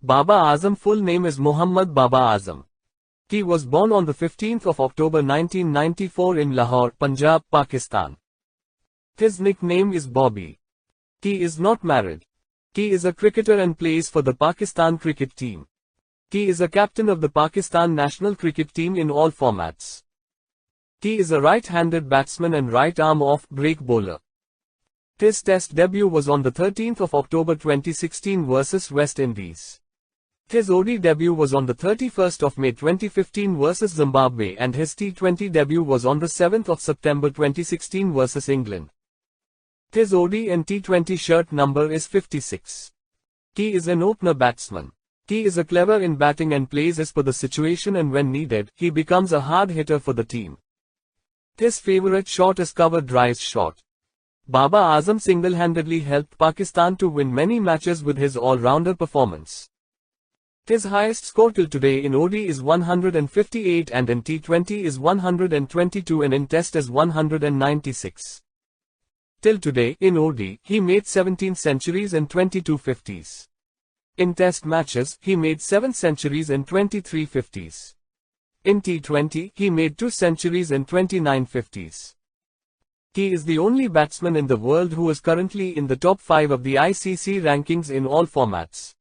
Babar Azam full name is Muhammad Babar Azam. He was born on the 15th of October 1994 in Lahore, Punjab, Pakistan. His nickname is Bobby. He is not married. He is a cricketer and plays for the Pakistan cricket team. He is a captain of the Pakistan national cricket team in all formats. He is a right-handed batsman and right-arm off-break bowler. His test debut was on the 13th of October 2016 versus West Indies. His ODI debut was on the 31st of May 2015 versus Zimbabwe and his T20 debut was on the 7th of September 2016 versus England. His ODI and T20 shirt number is 56. He is an opener batsman. He is clever in batting and plays as per the situation, and when needed, he becomes a hard hitter for the team. His favorite shot is cover drive shot. Babar Azam single-handedly helped Pakistan to win many matches with his all-rounder performance. His highest score till today in ODI is 158 and in T20 is 122 and in Test is 196. Till today, in ODI, he made 17 centuries and 22 50s. In Test matches, he made 7 centuries and 23 50s. In T20, he made 2 centuries and 29 50s. He is the only batsman in the world who is currently in the top 5 of the ICC rankings in all formats.